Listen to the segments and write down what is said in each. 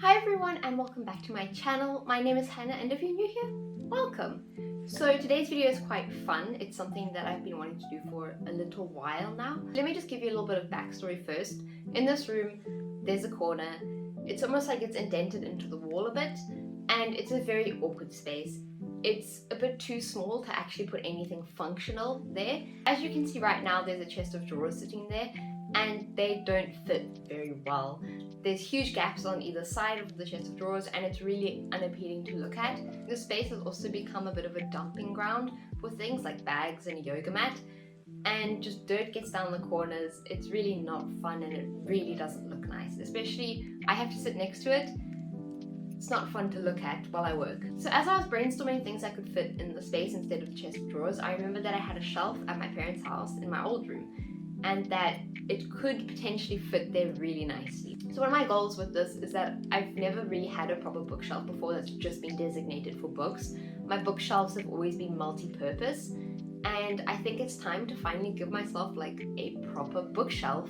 Hi everyone and welcome back to my channel. My name is Hannah and if you're new here, welcome. So today's video is quite fun. It's something that I've been wanting to do for a little while now. Let me just give you a little bit of backstory first. In this room, there's a corner. It's almost like it's indented into the wall a bit and it's a very awkward space. It's a bit too small to actually put anything functional there. As you can see right now, there's a chest of drawers sitting there and they don't fit very well. There's huge gaps on either side of the chest of drawers and it's really unappealing to look at. The space has also become a bit of a dumping ground for things like bags and a yoga mat, and just dirt gets down the corners. It's really not fun and it really doesn't look nice, especially I have to sit next to it. It's not fun to look at while I work. So as I was brainstorming things I could fit in the space instead of the chest of drawers, I remember that I had a shelf at my parents' house in my old room and that it could potentially fit there really nicely. So one of my goals with this is that I've never really had a proper bookshelf before that's just been designated for books. My bookshelves have always been multi-purpose and I think it's time to finally give myself like a proper bookshelf.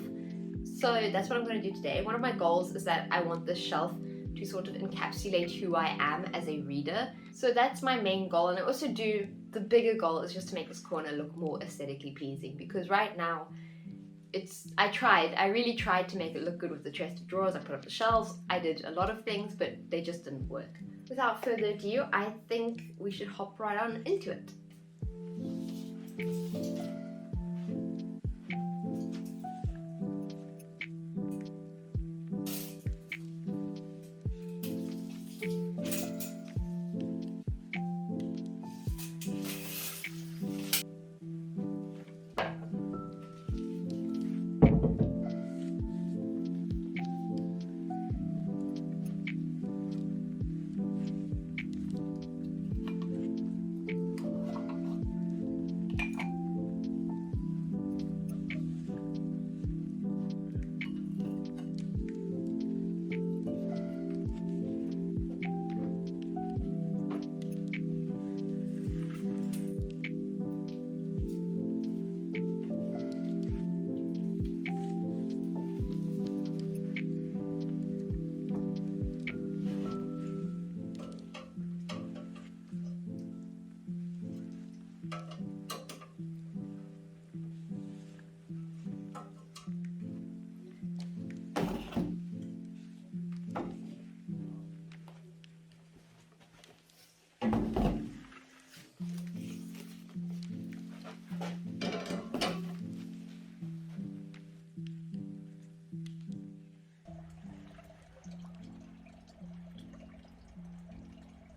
So that's what I'm going to do today. One of my goals is that I want this shelf to sort of encapsulate who I am as a reader. So that's my main goal, and I also do, the bigger goal is just to make this corner look more aesthetically pleasing, because right now I really tried to make it look good with the chest of drawers. I put up the shelves, I did a lot of things, but they just didn't work. Without further ado, I think we should hop right on into it.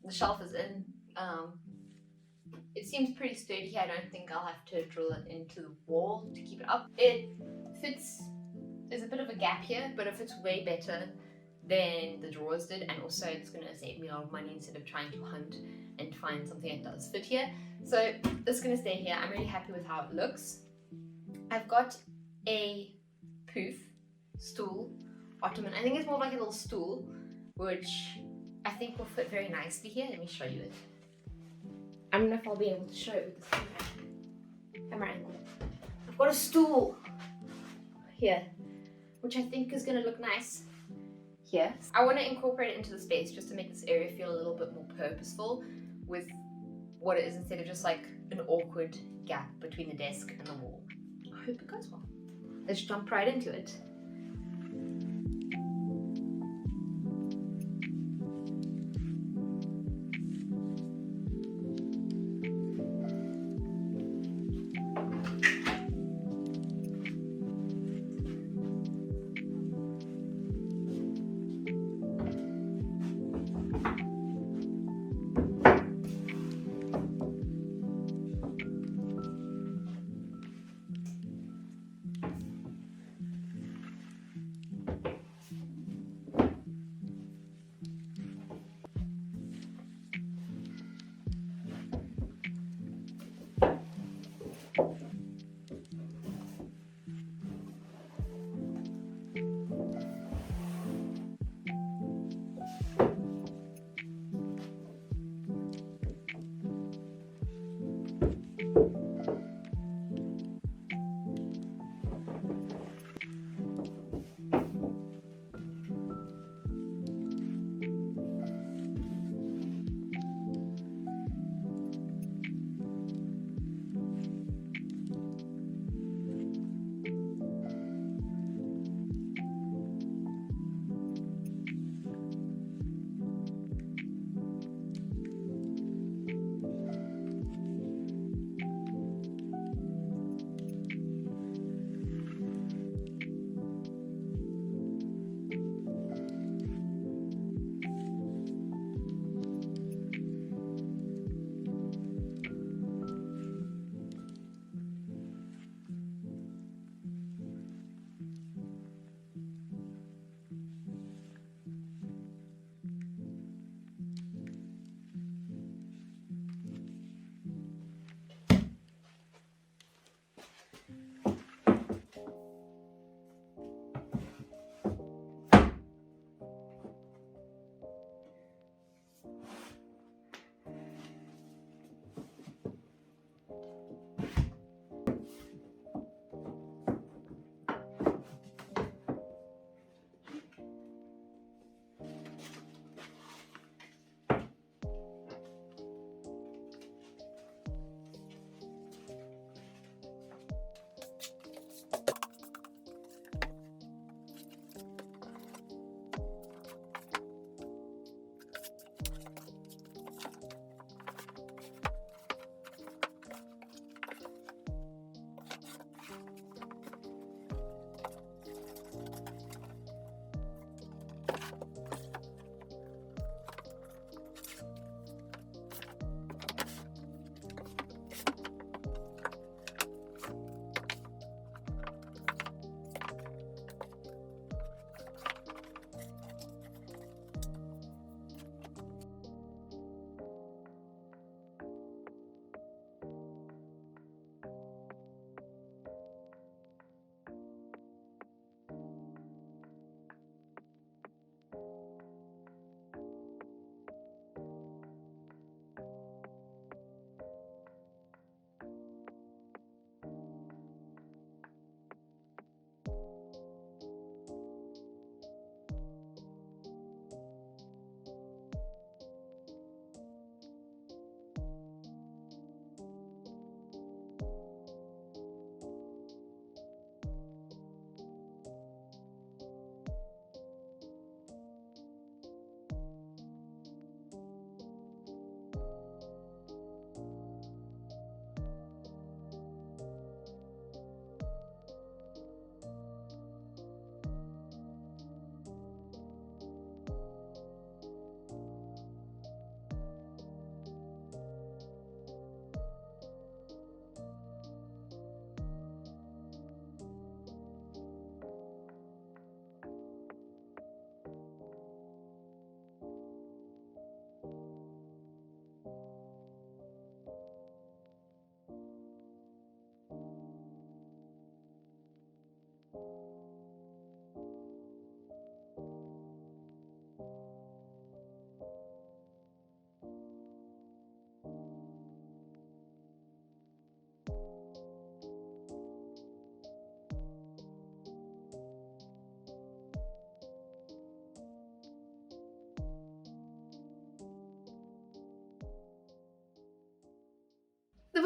The shelf is in. It seems pretty sturdy. I don't think I'll have to drill it into the wall to keep it up. It fits, there's a bit of a gap here, but it fits way better than the drawers did, and also it's going to save me a lot of money instead of trying to hunt and find something that does fit here. So this is going to stay here. I'm really happy with how it looks. I've got a poof stool ottoman. I think it's more like a little stool, which I think will fit very nicely here. Let me show you it. I don't know if I'll be able to show it with this camera angle. I've got a stool here, which I think is going to look nice here. I want to incorporate it into the space just to make this area feel a little bit more purposeful with what it is, instead of just like an awkward gap between the desk and the wall. I hope it goes well. Let's jump right into it.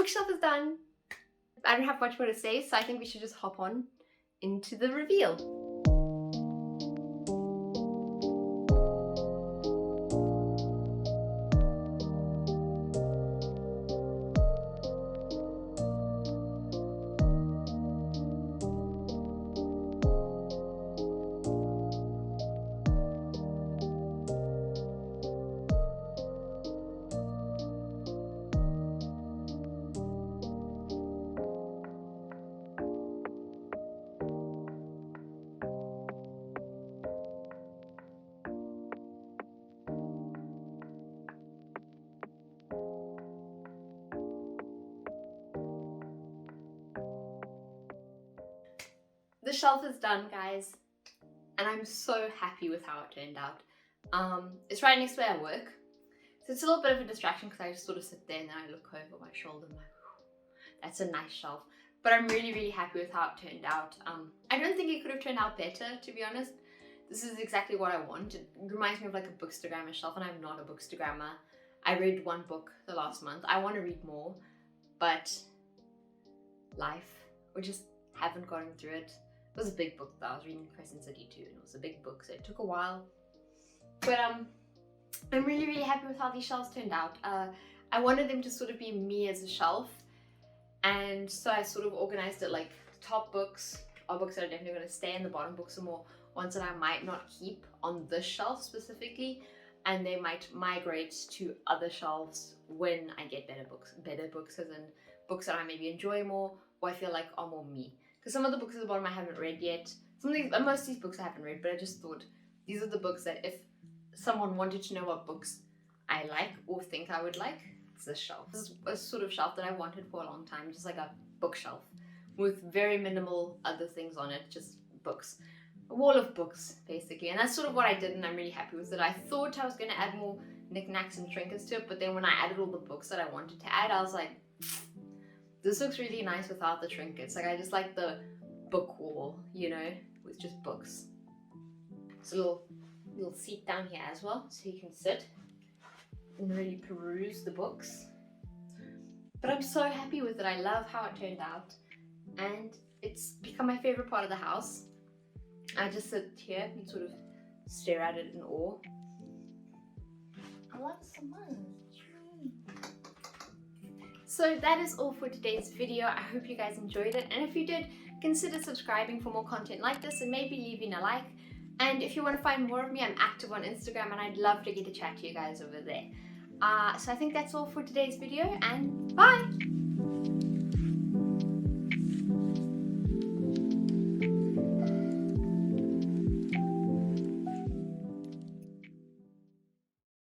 bookshelf is done. I don't have much more to say, so I think we should just hop on into the reveal. The shelf is done, guys, and I'm so happy with how it turned out. It's right next to where I work, so it's a little bit of a distraction because I just sort of sit there and then I look over my shoulder and I'm like, that's a nice shelf. But I'm really happy with how it turned out. I don't think it could have turned out better, to be honest. This is exactly what I want. It reminds me of like a bookstagrammer shelf, and I'm not a bookstagrammer. I read one book the last month. I want to read more, but life, we just haven't gotten through it. It was a big book though. I was reading Crescent City too, and it was a big book, so it took a while. But I'm really happy with how these shelves turned out. I wanted them to sort of be me as a shelf, and so I sort of organized it like top books are books that are definitely going to stay, and the bottom books are more ones that I might not keep on this shelf specifically, and they might migrate to other shelves when I get better books as in books that I maybe enjoy more, or I feel like are more me. Because some of the books at the bottom I haven't read yet. Most of these books I haven't read, but I just thought these are the books that if someone wanted to know what books I like or think I would like, it's this shelf. This is a sort of shelf that I wanted for a long time, just like a bookshelf with very minimal other things on it, just books. A wall of books, basically. And that's sort of what I did, and I'm really happy with it. I thought I was going to add more knickknacks and trinkets to it, but then when I added all the books that I wanted to add, I was like, this looks really nice without the trinkets. Like, I just like the book wall, you know, with just books. It's a little seat down here as well, so you can sit and really peruse the books. But I'm so happy with it. I love how it turned out, and it's become my favorite part of the house. I just sit here and sort of stare at it in awe. I want some lunch. So that is all for today's video. I hope you guys enjoyed it, and if you did, consider subscribing for more content like this and maybe leaving a like. And if you want to find more of me, I'm active on Instagram, and I'd love to get to chat to you guys over there. So I think that's all for today's video, and bye!